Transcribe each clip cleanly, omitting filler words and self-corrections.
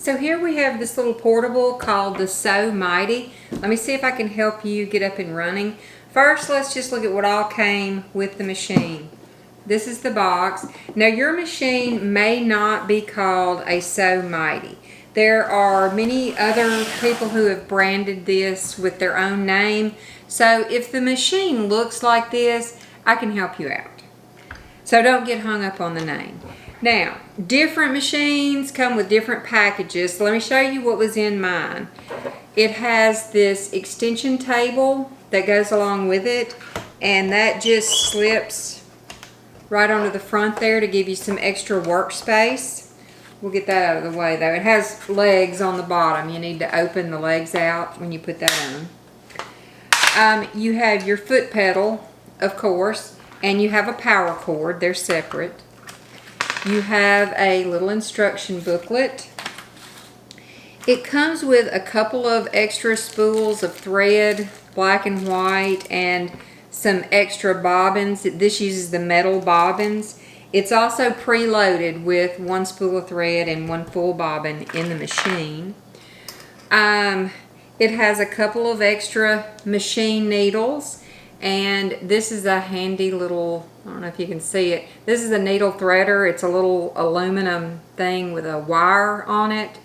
So here we have this little portable called the SewMighty. Let me see if I can help you get up and running. First, let's just look at what all came with the machine. This is the box. Now your machine may not be called a SewMighty. There are many other people who have branded this with their own name. So if the machine looks like this, I can help you out. So don't get hung up on the name. Now, different machines come with different packages. So let me show you what was in mine. It has this extension table that goes along with it, and that just slips right onto the front there to give you some extra workspace. We'll get that out of the way though. It has legs on the bottom. You need to open the legs out when you put that on. You have your foot pedal, of course, and you have a power cord. They're separate. You have a little instruction booklet. It comes with a couple of extra spools of thread, black and white, and some extra bobbins. This uses the metal bobbins. It's also preloaded with one spool of thread and one full bobbin in the machine. It has a couple of extra machine needles, and this is a handy little, I don't know if you can see it. This is a needle threader. It's a little aluminum thing with a wire on it,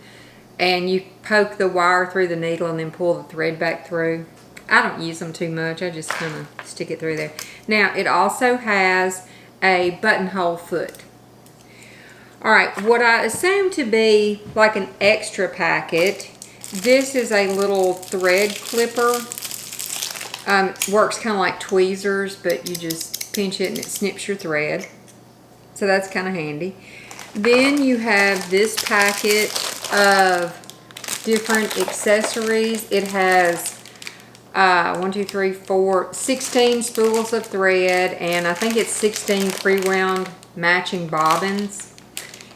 and you poke the wire through the needle and then pull the thread back through. I don't use them too much. I just kind of stick it through there. Now, it also has a buttonhole foot. Alright, what I assume to be like an extra packet, this is a little thread clipper. Works kind of like tweezers, but you just pinch it and it snips your thread. So that's kind of handy. Then you have this packet of different accessories. It has 16 spools of thread, and I think it's 16 3-wound matching bobbins.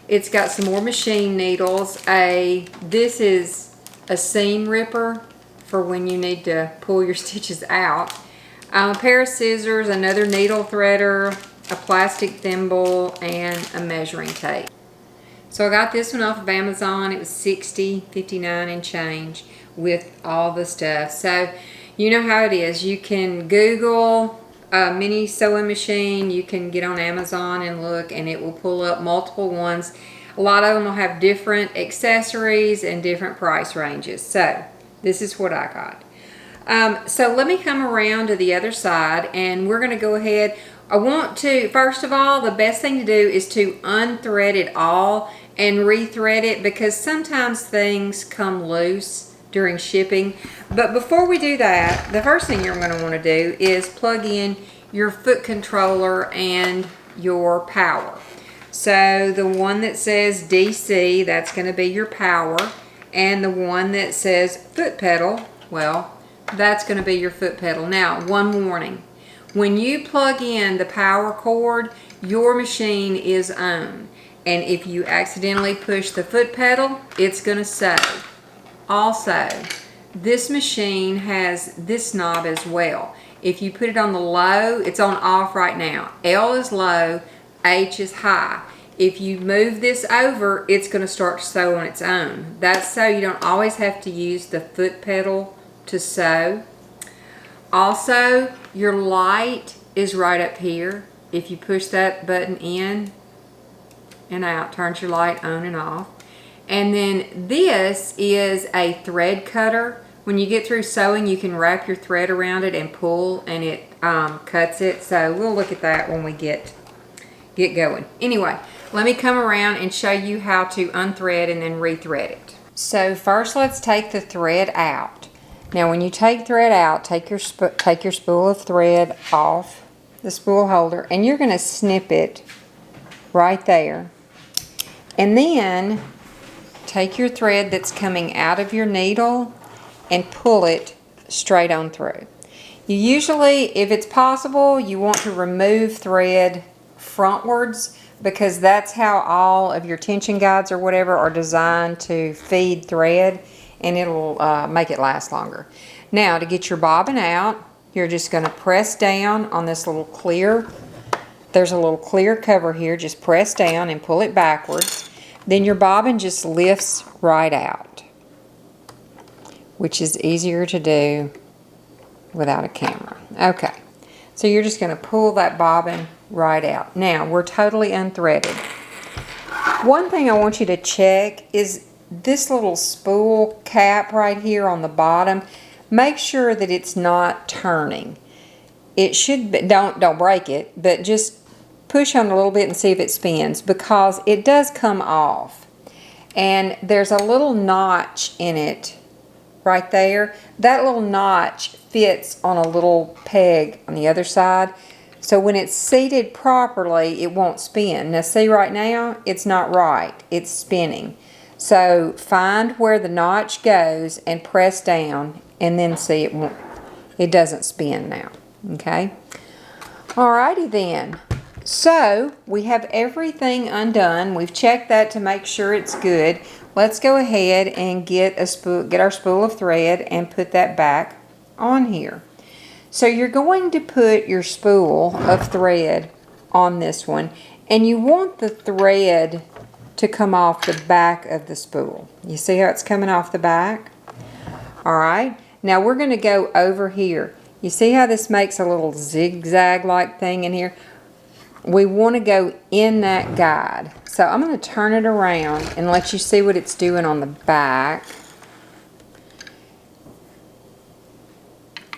It's got some more machine needles. This is a seam ripper for when you need to pull your stitches out. A pair of scissors, another needle threader, a plastic thimble, and a measuring tape. So I got this one off of Amazon. It was $60.59 and change with all the stuff. So you know how it is. You can Google a mini sewing machine. You can get on Amazon and look, and it will pull up multiple ones. A lot of them will have different accessories and different price ranges. So this is what I got. So let me come around to the other side, and we're going to go ahead. I want to, first of all, the best thing to do is to unthread it all and rethread it, because sometimes things come loose during shipping. But before we do that, the first thing you're going to want to do is plug in your foot controller and your power. So the one that says DC, that's going to be your power. And the one that says foot pedal, well, that's going to be your foot pedal. Now, one warning. When you plug in the power cord, your machine is on. And if you accidentally push the foot pedal, it's going to sew. Also, this machine has this knob as well. If you put it on the low, it's on off right now. L is low, H is high. If you move this over, it's going to start to sew on its own. That's so you don't always have to use the foot pedal to sew. Also, your light is right up here. If you push that button in and out, turns your light on and off. And then this is a thread cutter. When you get through sewing, you can wrap your thread around it and pull, and it cuts it. So we'll look at that when we get going. Anyway, let me come around and show you how to unthread and then rethread it. So first, let's take the thread out. Now, when you take thread out, take your spool of thread off the spool holder, and you're going to snip it right there. And then take your thread that's coming out of your needle and pull it straight on through. You usually, if it's possible, you want to remove thread frontwards, because that's how all of your tension guides or whatever are designed to feed thread, and it'll make it last longer. Now, to get your bobbin out, you're just going to press down on this little clear. There's a little clear cover here. Just press down and pull it backwards. then your bobbin just lifts right out, which is easier to do without a camera. Okay, so you're just going to pull that bobbin right out. Now, we're totally unthreaded. One thing I want you to check is this little spool cap right here on the bottom. Make sure that it's not turning. It should be, don't break it, but just push on it a little bit and see if it spins, because it does come off. And there's a little notch in it right there. That little notch fits on a little peg on the other side. So when it's seated properly, it won't spin. Now see, right now, it's not right. It's spinning. So find where the notch goes and press down, and then see it doesn't spin now. Okay? Alrighty then. So we have everything undone. We've checked that to make sure it's good. Let's go ahead and get our spool of thread and put that back on here. So you're going to put your spool of thread on this one, and you want the thread to come off the back of the spool. You see how it's coming off the back? Alright, now we're going to go over here. You see how this makes a little zigzag-like thing in here? We want to go in that guide. So I'm going to turn it around and let you see what it's doing on the back.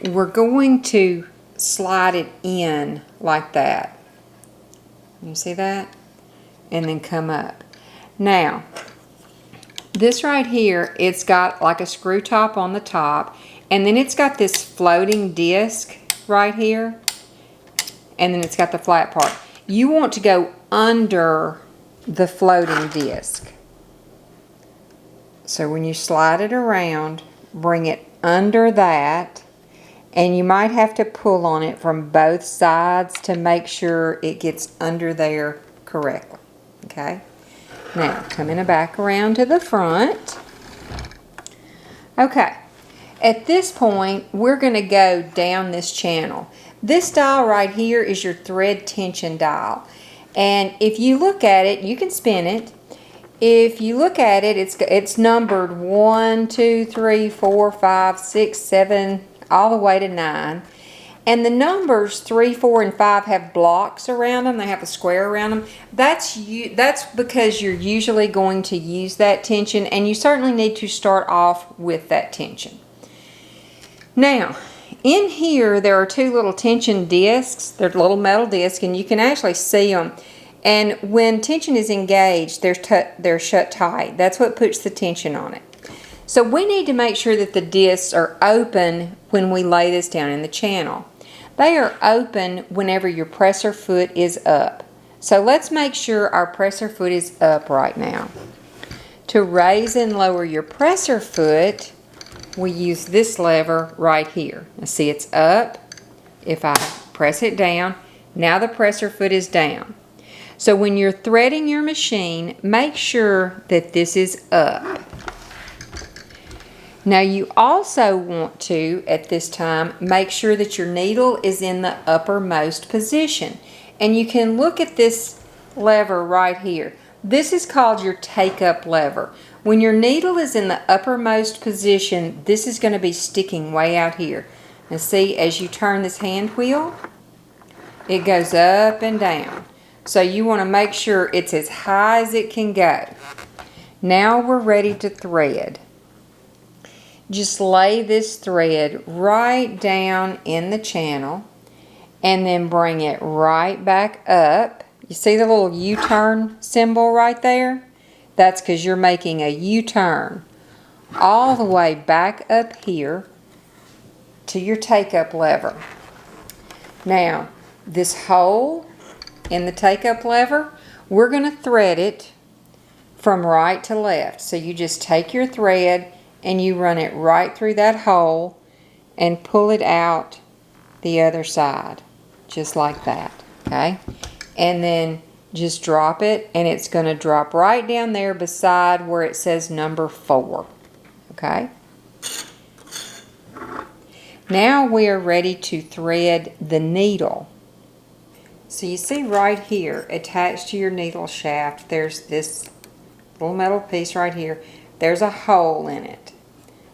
We're going to slide it in like that. You see that? And then come up. Now, this right here, it's got like a screw top on the top, and then it's got this floating disc right here, and then it's got the flat part. You want to go under the floating disc. So when you slide it around, bring it under that, and you might have to pull on it from both sides to make sure it gets under there correctly. Okay? Now, coming back around to the front. Okay. At this point, we're going to go down this channel. This dial right here is your thread tension dial. And if you look at it, you can spin it. If you look at it, it's numbered 1, 2, 3, 4, 5, 6, 7, all the way to 9. And the numbers 3, 4, and 5 have blocks around them. They have a square around them. That's because you're usually going to use that tension, and you certainly need to start off with that tension. Now, in here, there are two little tension discs. They're little metal discs, and you can actually see them. And when tension is engaged, they're shut tight. That's what puts the tension on it. So we need to make sure that the discs are open when we lay this down in the channel. They are open whenever your presser foot is up. So let's make sure our presser foot is up right now. To raise and lower your presser foot, we use this lever right here. Now see, it's up. If I press it down, now the presser foot is down. So when you're threading your machine, make sure that this is up. Now you also want to, at this time, make sure that your needle is in the uppermost position. And you can look at this lever right here. This is called your take-up lever. When your needle is in the uppermost position, this is going to be sticking way out here. And see, as you turn this hand wheel, it goes up and down. So you want to make sure it's as high as it can go. Now we're ready to thread. Just lay this thread right down in the channel and then bring it right back up. You see the little U-turn symbol right there? That's because you're making a U-turn all the way back up here to your take-up lever. Now, this hole in the take-up lever, we're going to thread it from right to left. So you just take your thread and you run it right through that hole and pull it out the other side, just like that, okay? And then just drop it, and it's going to drop right down there beside where it says number 4, okay? Now we are ready to thread the needle. So you see right here, attached to your needle shaft, there's this little metal piece right here. There's a hole in it.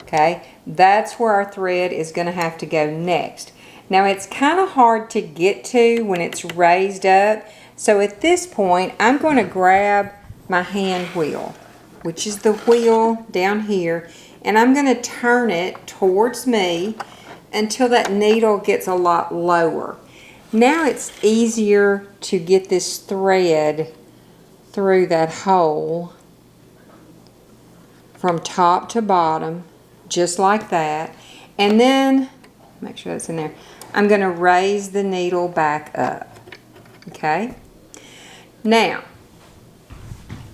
Okay, that's where our thread is going to have to go next. Now it's kind of hard to get to when it's raised up. So at this point, I'm going to grab my hand wheel, which is the wheel down here, and I'm going to turn it towards me until that needle gets a lot lower. Now it's easier to get this thread through that hole from top to bottom, just like that. And then, make sure that's in there, I'm going to raise the needle back up. Okay? Now,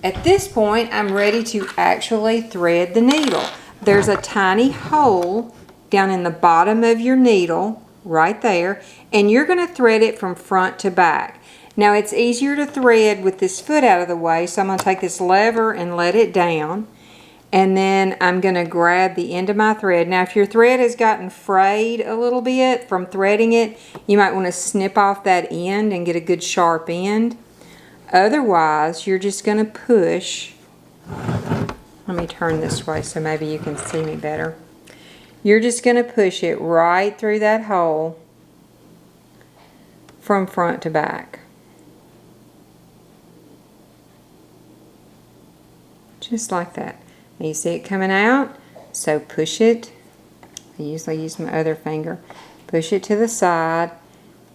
at this point, I'm ready to actually thread the needle. There's a tiny hole down in the bottom of your needle, right there, and you're going to thread it from front to back. Now, it's easier to thread with this foot out of the way, so I'm going to take this lever and let it down. And then I'm going to grab the end of my thread. Now, if your thread has gotten frayed a little bit from threading it, you might want to snip off that end and get a good sharp end. Otherwise, you're just going to push. Let me turn this way so maybe you can see me better. You're just going to push it right through that hole from front to back. Just like that. You see it coming out, so push it. I usually use my other finger. Push it to the side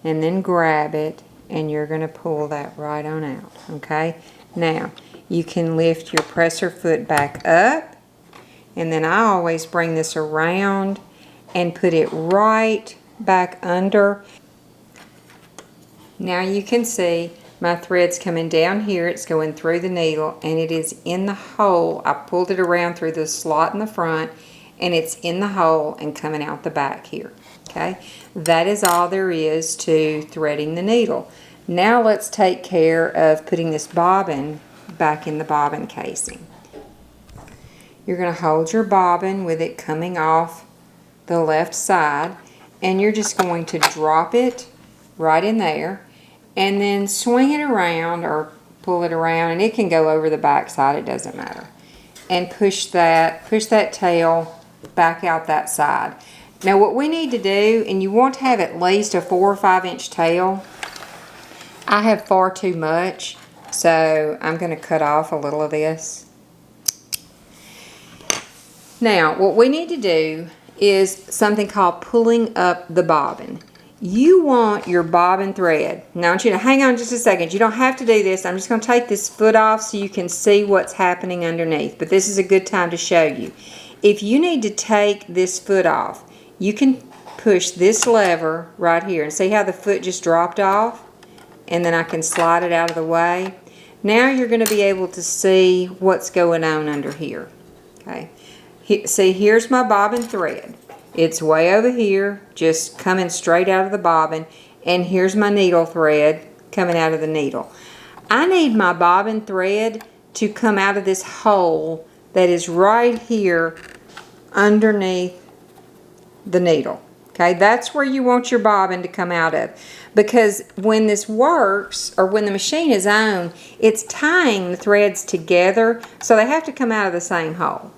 and then grab it, and you're going to pull that right on out. Okay? Now, you can lift your presser foot back up, and then I always bring this around and put it right back under. Now you can see my thread's coming down here, it's going through the needle, and it is in the hole. I pulled it around through the slot in the front, and it's in the hole and coming out the back here. Okay, that is all there is to threading the needle. Now let's take care of putting this bobbin back in the bobbin casing. You're going to hold your bobbin with it coming off the left side, and you're just going to drop it right in there. And then swing it around or pull it around, and it can go over the back side, it doesn't matter. And push that tail back out that side. Now what we need to do, and you want to have at least a 4 or 5 inch tail. I have far too much, so I'm going to cut off a little of this. Now what we need to do is something called pulling up the bobbin. You want your bobbin thread. Now I want you to hang on just a second. You don't have to do this. I'm just going to take this foot off so you can see what's happening underneath. But this is a good time to show you. If you need to take this foot off, you can push this lever right here. And see how the foot just dropped off? And then I can slide it out of the way. Now you're going to be able to see what's going on under here. Okay. See, here's my bobbin thread. It's way over here, just coming straight out of the bobbin, and here's my needle thread coming out of the needle. I need my bobbin thread to come out of this hole that is right here underneath the needle. Okay, that's where you want your bobbin to come out of, because when this works, or when the machine is on, it's tying the threads together, so they have to come out of the same hole.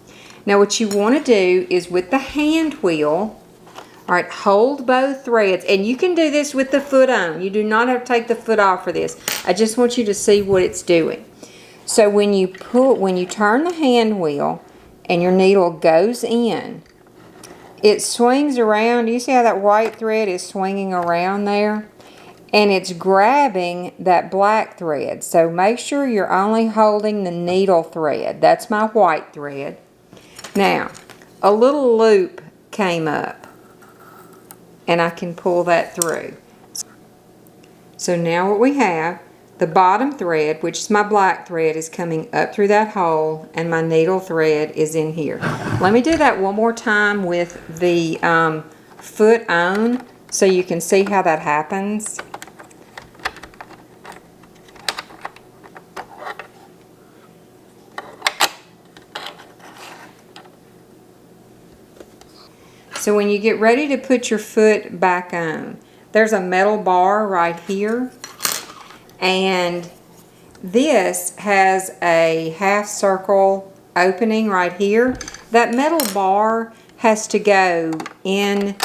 Now what you want to do is with the hand wheel, all right, hold both threads, and you can do this with the foot on. You do not have to take the foot off for this. I just want you to see what it's doing. So when you turn the hand wheel and your needle goes in, it swings around. You see how that white thread is swinging around there? And it's grabbing that black thread. So make sure you're only holding the needle thread. That's my white thread. Now, a little loop came up, and I can pull that through. So now what we have, the bottom thread, which is my black thread, is coming up through that hole, and my needle thread is in here. Let me do that one more time with the foot on so you can see how that happens. So when you get ready to put your foot back on, there's a metal bar right here, and this has a half circle opening right here. That metal bar has to go in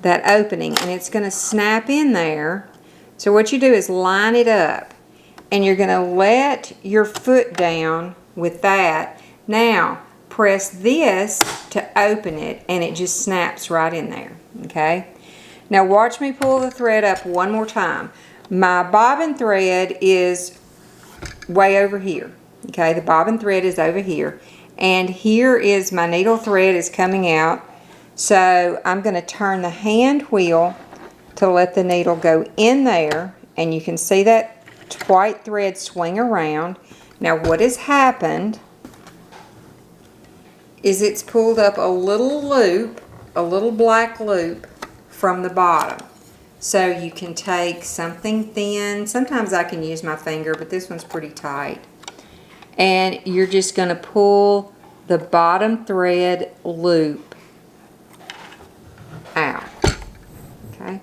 that opening and it's going to snap in there. So what you do is line it up and you're going to let your foot down with that. Now press this to open it and it just snaps right in there. Okay, now watch me pull the thread up one more time. My bobbin thread is way over here. Okay, the bobbin thread is over here and here is my needle thread is coming out. So I'm going to turn the hand wheel to let the needle go in there and you can see that white thread swing around. Now what has happened is it's pulled up a little loop, a little black loop from the bottom. So you can take something thin, sometimes I can use my finger, but this one's pretty tight. And you're just going to pull the bottom thread loop out. Okay.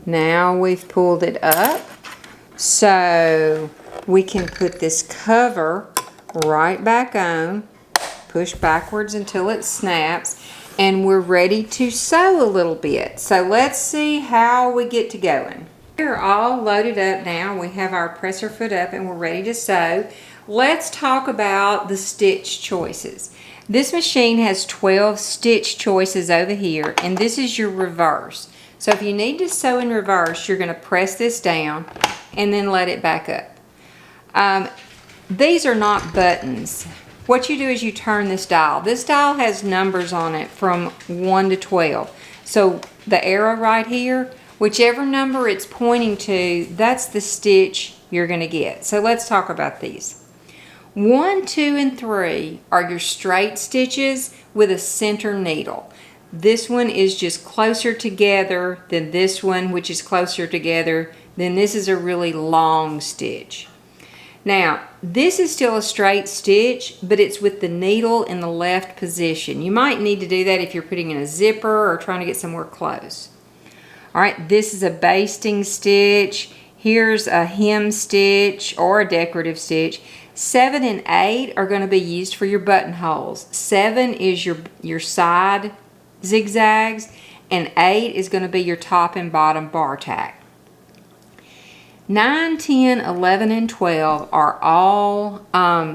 Now we've pulled it up, so we can put this cover right back on, push backwards until it snaps, and we're ready to sew a little bit. So let's see how we get to going. We're all loaded up now. We have our presser foot up and we're ready to sew. Let's talk about the stitch choices. This machine has 12 stitch choices over here, and this is your reverse. So if you need to sew in reverse, you're going to press this down and then let it back up. These are not buttons. What you do is you turn this dial. This dial has numbers on it from 1 to 12. So the arrow right here, whichever number it's pointing to, that's the stitch you're going to get. So let's talk about these. 1, 2, and 3 are your straight stitches with a center needle. This one is just closer together than this one, which is closer together. Then this is a really long stitch. Now, this is still a straight stitch, but it's with the needle in the left position. You might need to do that if you're putting in a zipper or trying to get somewhere close. All right, this is a basting stitch. Here's a hem stitch or a decorative stitch. 7 and 8 are going to be used for your buttonholes. 7 is your side zigzags, and 8 is going to be your top and bottom bar tack. 9, 10, 11, and 12 are all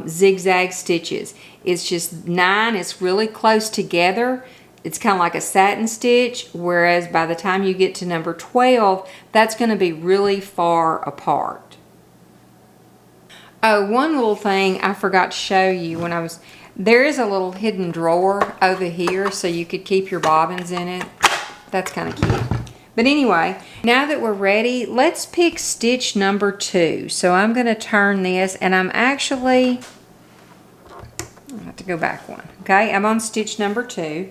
zigzag stitches. It's just 9 is really close together. It's kind of like a satin stitch, whereas by the time you get to number 12, that's going to be really far apart. Oh, one little thing I forgot to show you when there is a little hidden drawer over here so you could keep your bobbins in it. That's kind of cute. But anyway, now that we're ready, let's pick stitch number 2. So I'm going to turn this, and I have to go back one. Okay, I'm on stitch number 2.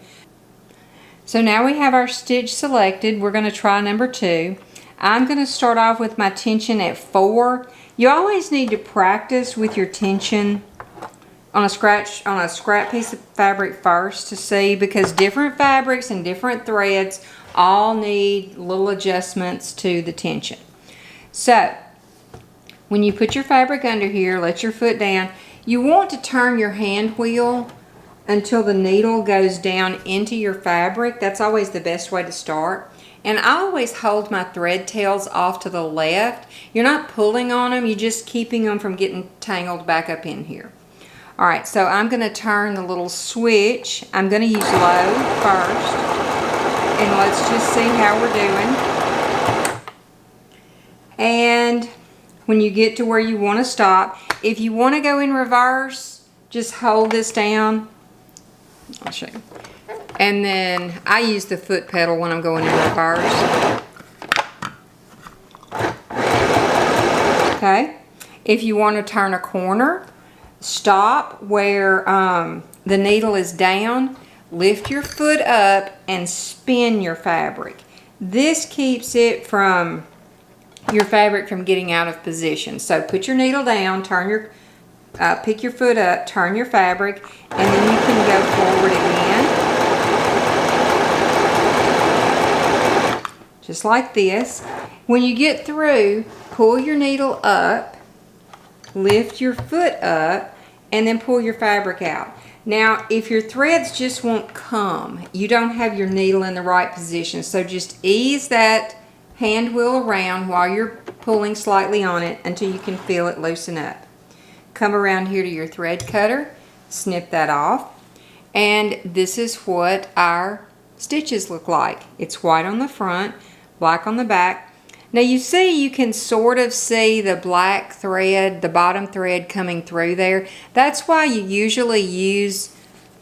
So now we have our stitch selected. We're going to try number 2. I'm going to start off with my tension at 4. You always need to practice with your tension on a scrap piece of fabric first to see, because different fabrics and different threads all need little adjustments to the tension. So when you put your fabric under here, let your foot down, you want to turn your hand wheel until the needle goes down into your fabric. That's always the best way to start. And I always hold my thread tails off to the left. You're not pulling on them, you're just keeping them from getting tangled back up in here. Alright, so I'm going to turn the little switch. I'm going to use low first. And let's just see how we're doing. And when you get to where you want to stop, if you want to go in reverse, just hold this down. I'll show you. And then I use the foot pedal when I'm going in reverse. Okay. If you want to turn a corner, stop where the needle is down, lift your foot up and spin your fabric. This keeps it from your fabric from getting out of position. So put your needle down, turn your pick your foot up, turn your fabric, and then you can go forward again. just like this. When you get through, pull your needle up, lift your foot up, and then pull your fabric out. Now, if your threads just won't come, you don't have your needle in the right position, so just ease that hand wheel around while you're pulling slightly on it until you can feel it loosen up. Come around here to your thread cutter, snip that off, and this is what our stitches look like. It's white on the front, black on the back. Now you see, you can sort of see the black thread, the bottom thread coming through there. That's why you usually use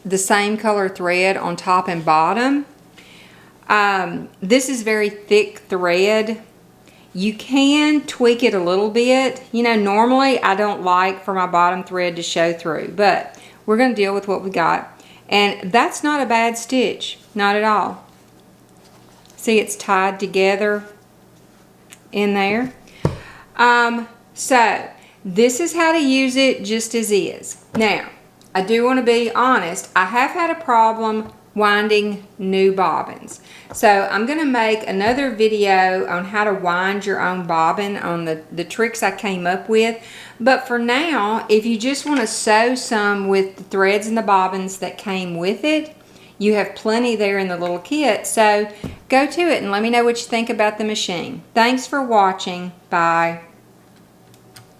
the same color thread on top and bottom. This is very thick thread. You can tweak it a little bit. You know, normally I don't like for my bottom thread to show through, but we're going to deal with what we got. And that's not a bad stitch, not at all. See, it's tied together in there. So this is how to use it just as is. Now, I do want to be honest, I have had a problem winding new bobbins. So I'm going to make another video on how to wind your own bobbin, on the tricks I came up with. But for now, if you just want to sew some with the threads and the bobbins that came with it, you have plenty there in the little kit. So go to it and let me know what you think about the machine. Thanks for watching. Bye.